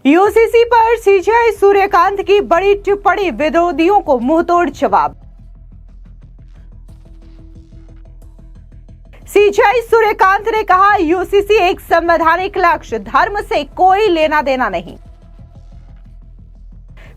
UCC पर CJI Suryakant की बड़ी टिप्पणी, विरोधियों को मुंहतोड़ जवाब। सीजेआई सूर्यकांत ने कहा, यूसीसी एक संवैधानिक लक्ष्य, धर्म से कोई लेना देना नहीं।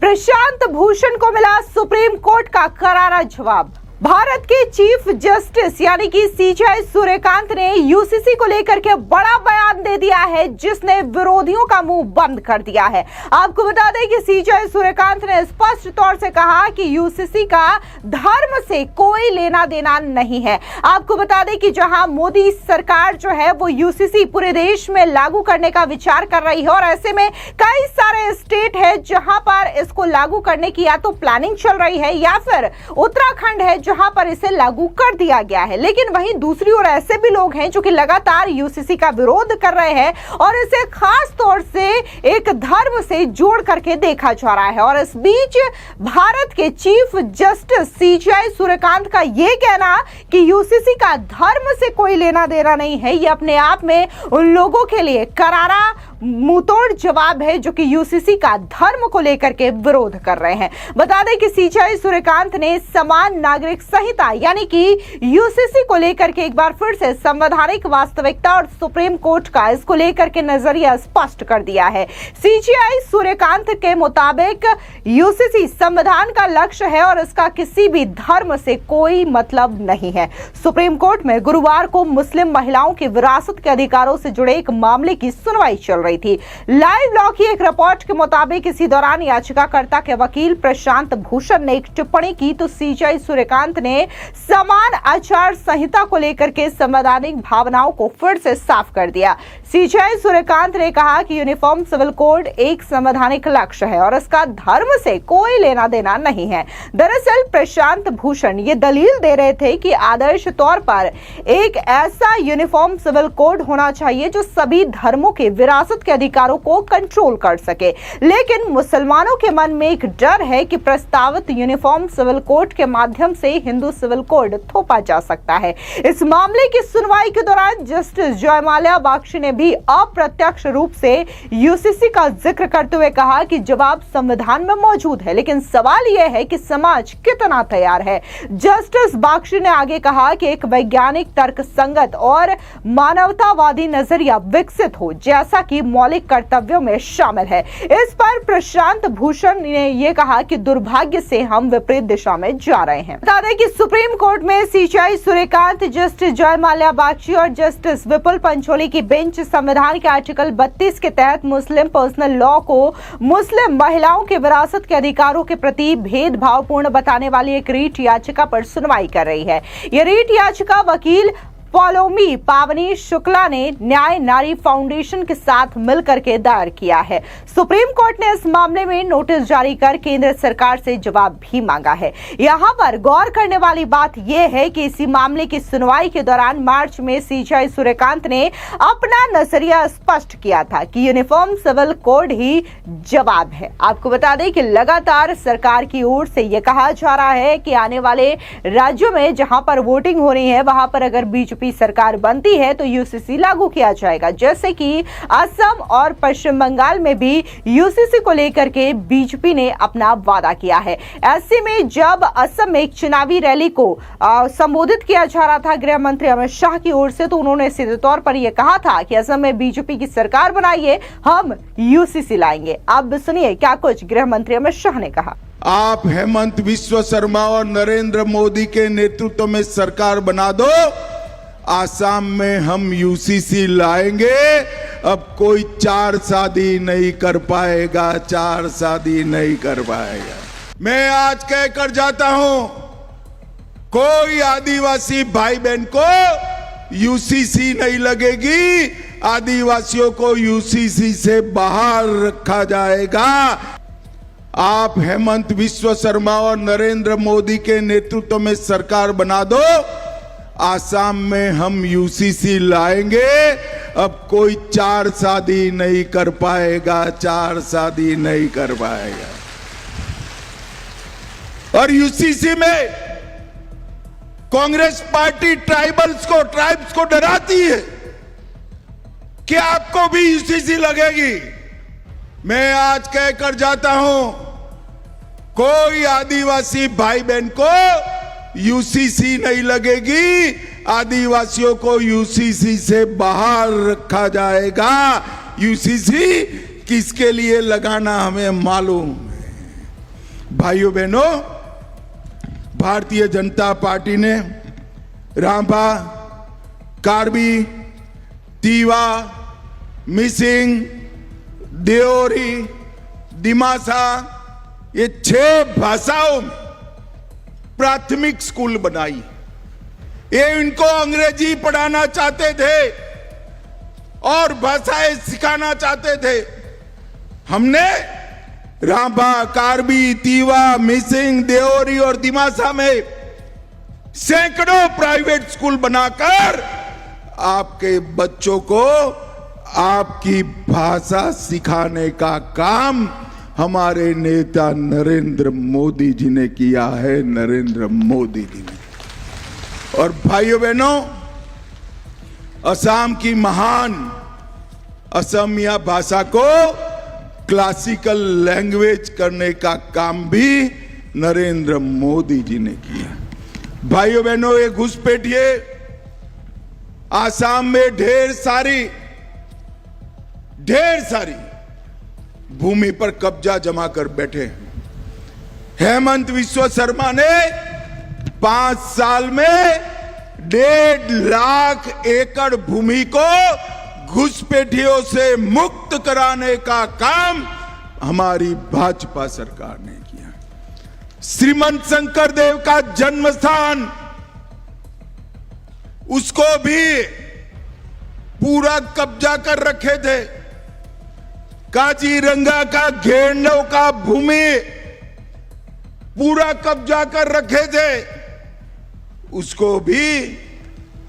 प्रशांत भूषण को मिला सुप्रीम कोर्ट का करारा जवाब। भारत के चीफ जस्टिस यानी कि सीजेआई सूर्यकांत ने यूसीसी को लेकर के बड़ा बयान दे दिया है, जिसने विरोधियों का मुंह बंद कर दिया है। आपको बता दें कि सीजेआई सूर्यकांत ने स्पष्ट तौर से कहा कि यूसीसी का धर्म से कोई लेना देना नहीं है। आपको बता दें कि जहां मोदी सरकार जो है वो यूसीसी पूरे देश में लागू करने का विचार कर रही है और ऐसे में कई सारे स्टेट है जहां पर इसको लागू करने की या तो प्लानिंग चल रही है या फिर उत्तराखंड है जहां पर इसे लागू कर दिया गया है। लेकिन वहीं दूसरी ओर ऐसे भी लोग हैं जो कि लगातार यूसीसी का विरोध कर रहे हैं और इसे खास तौर से एक धर्म से जोड़ करके देखा जा रहा है। और इस बीच भारत के चीफ जस्टिस सीजेआई सूर्यकांत का यह कहना कि यूसीसी का धर्म से कोई लेना देना नहीं है, यह अपने आप में उन लोगों के लिए करारा मुंहतोड़ जवाब है जो कि यूसीसी का धर्म को लेकर के विरोध कर रहे हैं। बता दें कि सीजेआई सूर्यकांत ने समान नागरिक संहिता यानी कि यूसीसी को लेकर के एक बार फिर से संवैधानिक वास्तविकता और सुप्रीम कोर्ट का इसको लेकर के नजरिया स्पष्ट कर दिया है। सीजेआई सूर्यकांत के मुताबिक यूसीसी संविधान का लक्ष्य है और इसका किसी भी धर्म से कोई मतलब नहीं है। सुप्रीम कोर्ट में गुरुवार को मुस्लिम महिलाओं की विरासत के अधिकारों से जुड़े एक मामले की सुनवाई चल रही थी। लाइव लॉ की एक रिपोर्ट के मुताबिक इसी दौरान याचिकाकर्ता के वकील प्रशांत भूषण ने एक टिप्पणी की तो सीजेआई सूर्यकांत ने समान आचार संहिता को लेकर के संवैधानिक भावनाओं को फिर से साफ कर दिया। सीजेआई सूर्यकांत ने कहा कि यूनिफॉर्म सिविल कोड एक संवैधानिक लक्ष्य है और इसका धर्म से कोई लेना देना नहीं है। दरअसल प्रशांत भूषण ये दलील दे रहे थे कि आदर्श तौर पर एक ऐसा यूनिफॉर्म सिविल कोड होना चाहिए जो सभी धर्मों के विरासत के अधिकारों को कंट्रोल कर सके। लेकिन मुसलमानों के मन में एक डर है कि प्रस्तावित यूनिफॉर्म सिविल कोड के माध्यम से हिंदू सिविल कोड थोपा जा सकता है। इस मामले की सुनवाई के दौरान जस्टिस जयमाल्या बागची ने भी अप्रत्यक्ष रूप से यूसीसी का जिक्र करते हुए कहा कि जवाब संविधान में मौजूद है, लेकिन सवाल यह है कि समाज कितना तैयार है। जस्टिस बागची ने आगे कहा कि एक वैज्ञानिक तर्कसंगत और मानवतावादी नजरिया विकसित हो जैसा कि मौलिक कर्तव्यों में शामिल है। इस पर प्रशांत भूषण ने यह कहा कि दुर्भाग्य से हम विपरीत दिशा में जा रहे हैं। बता दें कि सुप्रीम कोर्ट में सीजेआई सूर्यकांत, जस्टिस जयमाल्या बागची और जस्टिस विपुल पंचोली की बेंच संविधान के आर्टिकल 32 के तहत मुस्लिम पर्सनल लॉ को मुस्लिम महिलाओं के विरासत के अधिकारों के प्रति भेदभावपूर्ण बताने वाली एक रीट याचिका पर सुनवाई कर रही है। यह रीट याचिका वकील पौलोमी पावनी शुक्ला ने न्याय नारी फाउंडेशन के साथ मिलकर के दायर किया है। सुप्रीम कोर्ट ने इस मामले में नोटिस जारी कर केंद्र सरकार से जवाब भी मांगा है। यहाँ पर गौर करने वाली बात यह है कि इसी मामले की सुनवाई के दौरान मार्च में सीजेआई सूर्यकांत ने अपना नजरिया स्पष्ट किया था कि यूनिफॉर्म सिविल कोड ही जवाब है। आपको बता दें कि लगातार सरकार की ओर से यह कहा जा रहा है कि आने वाले राज्यों में जहां पर वोटिंग हो रही है वहां पर अगर बीजेपी सरकार बनती है तो यूसीसी लागू किया जाएगा, जैसे कि असम और पश्चिम बंगाल में भी यूसीसी को लेकर के बीजेपी ने अपना वादा किया है। ऐसे में जब असम में एक चुनावी रैली को संबोधित किया जा रहा था गृह मंत्री अमित शाह की ओर से, तो उन्होंने सीधे तौर पर यह कहा था कि असम में बीजेपी की सरकार बनाइए, हम यूसीसी लाएंगे। अब सुनिए क्या कुछ गृह मंत्री अमित शाह ने कहा। आप हेमंत बिस्वा शर्मा और नरेंद्र मोदी के नेतृत्व में सरकार बना दो, आसाम में हम यूसीसी लाएंगे। अब कोई चार शादी नहीं कर पाएगा, चार शादी नहीं कर पाएगा। मैं आज कहकर जाता हूं, कोई आदिवासी भाई बहन को यूसीसी नहीं लगेगी, आदिवासियों को यूसीसी से बाहर रखा जाएगा। आप हेमंत बिस्वा शर्मा और नरेंद्र मोदी के नेतृत्व में सरकार बना दो, आसाम में हम यूसीसी लाएंगे। अब कोई चार शादी नहीं कर पाएगा, चार शादी नहीं कर पाएगा। और यूसीसी में कांग्रेस पार्टी ट्राइब्स को डराती है कि आपको भी यूसीसी लगेगी। मैं आज कहकर जाता हूं, कोई आदिवासी भाई बहन को यूसीसी नहीं लगेगी, आदिवासियों को यूसीसी से बाहर रखा जाएगा। यूसीसी किसके लिए लगाना हमें मालूम है। भाइयों बहनों, भारतीय जनता पार्टी ने रांपा, कार्बी, तीवा, मिसिंग, देओरी, दिमासा, ये 6 भाषाओं में प्राथमिक स्कूल बनाई। ये इनको अंग्रेजी पढ़ाना चाहते थे और भाषाएं सिखाना चाहते थे। हमने रांपा, कार्बी, तीवा, मिसिंग, देओरी और दिमासा में सैकड़ों प्राइवेट स्कूल बनाकर आपके बच्चों को आपकी भाषा सिखाने का काम हमारे नेता नरेंद्र मोदी जी ने किया है। नरेंद्र मोदी जी ने। और भाइयों बहनों, असम की महान असमिया भाषा को क्लासिकल लैंग्वेज करने का काम भी नरेंद्र मोदी जी ने किया। भाइयों बहनों, ये घुसपैठिए आसाम में ढेर सारी भूमि पर कब्जा जमा कर बैठे हैं। हेमंत विश्व शर्मा ने 5 साल में 1.5 लाख एकड़ भूमि को घुसपैठियों से मुक्त कराने का काम हमारी भाजपा सरकार ने किया। श्रीमंत शंकर देव का जन्म स्थान, उसको भी पूरा कब्जा कर रखे थे। काजीरंगा का घेरनों का भूमि पूरा कब्जा कर रखे थे, उसको भी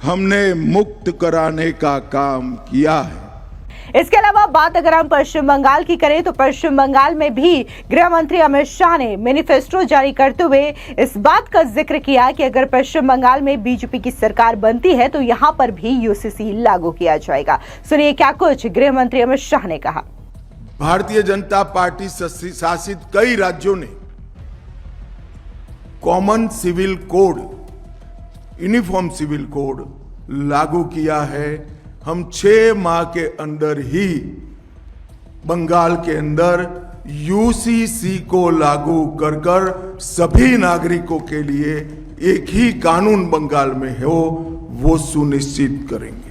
हमने मुक्त कराने का काम किया है। इसके अलावा बात अगर हम पश्चिम बंगाल की करें तो पश्चिम बंगाल में भी गृह मंत्री अमित शाह ने मैनिफेस्टो जारी करते हुए इस बात का जिक्र किया कि अगर पश्चिम बंगाल में बीजेपी की सरकार बनती है तो यहां पर भी यूसीसी लागू किया जाएगा। सुनिए क्या कुछ गृह मंत्री अमित शाह ने कहा। भारतीय जनता पार्टी शासित कई राज्यों ने common civil code, uniform civil code लागू किया है। हम 6 माह के अंदर ही बंगाल के अंदर यूसीसी को लागू कर सभी नागरिकों के लिए एक ही कानून बंगाल में हो, वो सुनिश्चित करेंगे।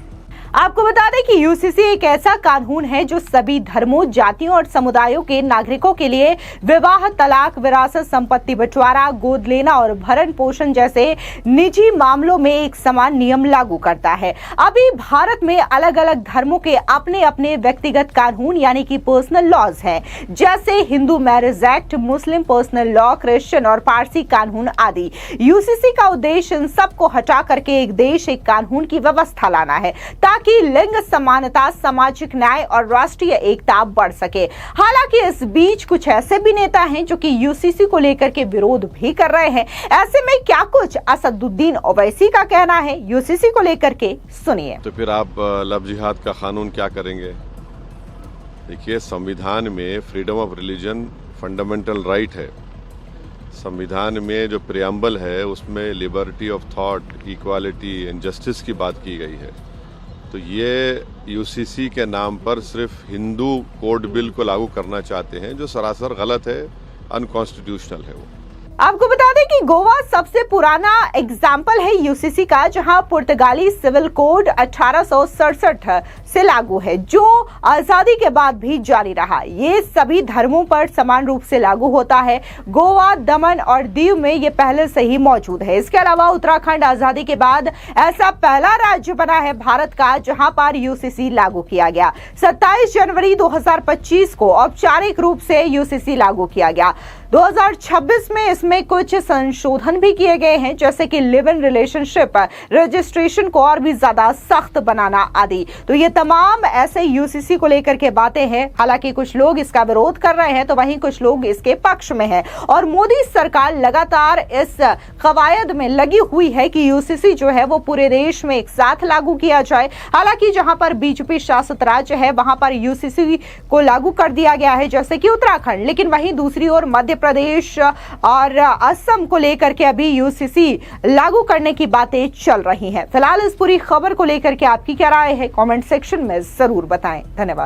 आपको बता दें कि यूसीसी एक ऐसा कानून है जो सभी धर्मों, जातियों और समुदायों के नागरिकों के लिए विवाह, तलाक, विरासत, संपत्ति बंटवारा, गोद लेना और भरण पोषण जैसे निजी मामलों में एक समान नियम लागू करता है। अभी भारत में अलग अलग धर्मों के अपने अपने व्यक्तिगत कानून यानी कि पर्सनल लॉज हैं, जैसे हिंदू मैरिज एक्ट, मुस्लिम पर्सनल लॉ, क्रिश्चियन और पारसी कानून आदि। यूसीसी का उद्देश्य इन सबको हटा करके एक देश एक कानून की व्यवस्था लाना है ताकि लिंग समानता, सामाजिक न्याय और राष्ट्रीय एकता बढ़ सके। हालांकि इस बीच कुछ ऐसे भी नेता हैं जो कि यूसीसी को लेकर के विरोध भी कर रहे हैं। ऐसे में क्या कुछ असदुद्दीन ओवैसी का कहना है यूसीसी को लेकर के, सुनिए। तो फिर आप लव जिहाद का कानून क्या करेंगे? देखिए, संविधान में freedom of religion fundamental right है। संविधान में जो प्रियम्बल है उसमें liberty of thought, equality and justice की बात की गई है। तो ये यूसीसी के नाम पर सिर्फ हिंदू कोड बिल को लागू करना चाहते हैं, जो सरासर गलत है, अनकॉन्स्टिट्यूशनल है वो। आपको बता दें कि गोवा सबसे पुराना एग्जाम्पल है यूसीसी का, जहां पुर्तगाली सिविल कोड 1867 से लागू है, जो आजादी के बाद भी जारी रहा। ये सभी धर्मों पर समान रूप से लागू होता है। गोवा, दमन और दीव में ये पहले से ही मौजूद है। इसके अलावा उत्तराखंड आजादी के बाद ऐसा पहला राज्य बना है भारत का जहां पर यूसीसी लागू किया गया। 27 जनवरी 2025 को औपचारिक रूप से यूसीसी लागू किया गया। 2026 में इसमें इसमें कुछ संशोधन भी किए गए हैं, जैसे कि लिव इन रिलेशनशिप रजिस्ट्रेशन को और भी ज्यादा सख्त बनाना आदि। तो ये तमाम ऐसे यूसीसी को लेकर के बातें हैं। हालांकि कुछ लोग इसका विरोध कर रहे हैं तो वहीं कुछ लोग इसके पक्ष में हैं और मोदी सरकार लगातार इस कवायद में लगी हुई है कि यूसीसी जो है वो पूरे देश में एक साथ लागू किया जाए। हालांकि जहां पर बीजेपी शासित राज्य है वहां पर यूसीसी को लागू कर दिया गया है, जैसे कि उत्तराखंड, लेकिन वहीं दूसरी ओर मध्य प्रदेश और असम को लेकर के अभी यूसीसी लागू करने की बातें चल रही हैं। फिलहाल इस पूरी खबर को लेकर के आपकी क्या राय है, कमेंट सेक्शन में जरूर बताएं। धन्यवाद।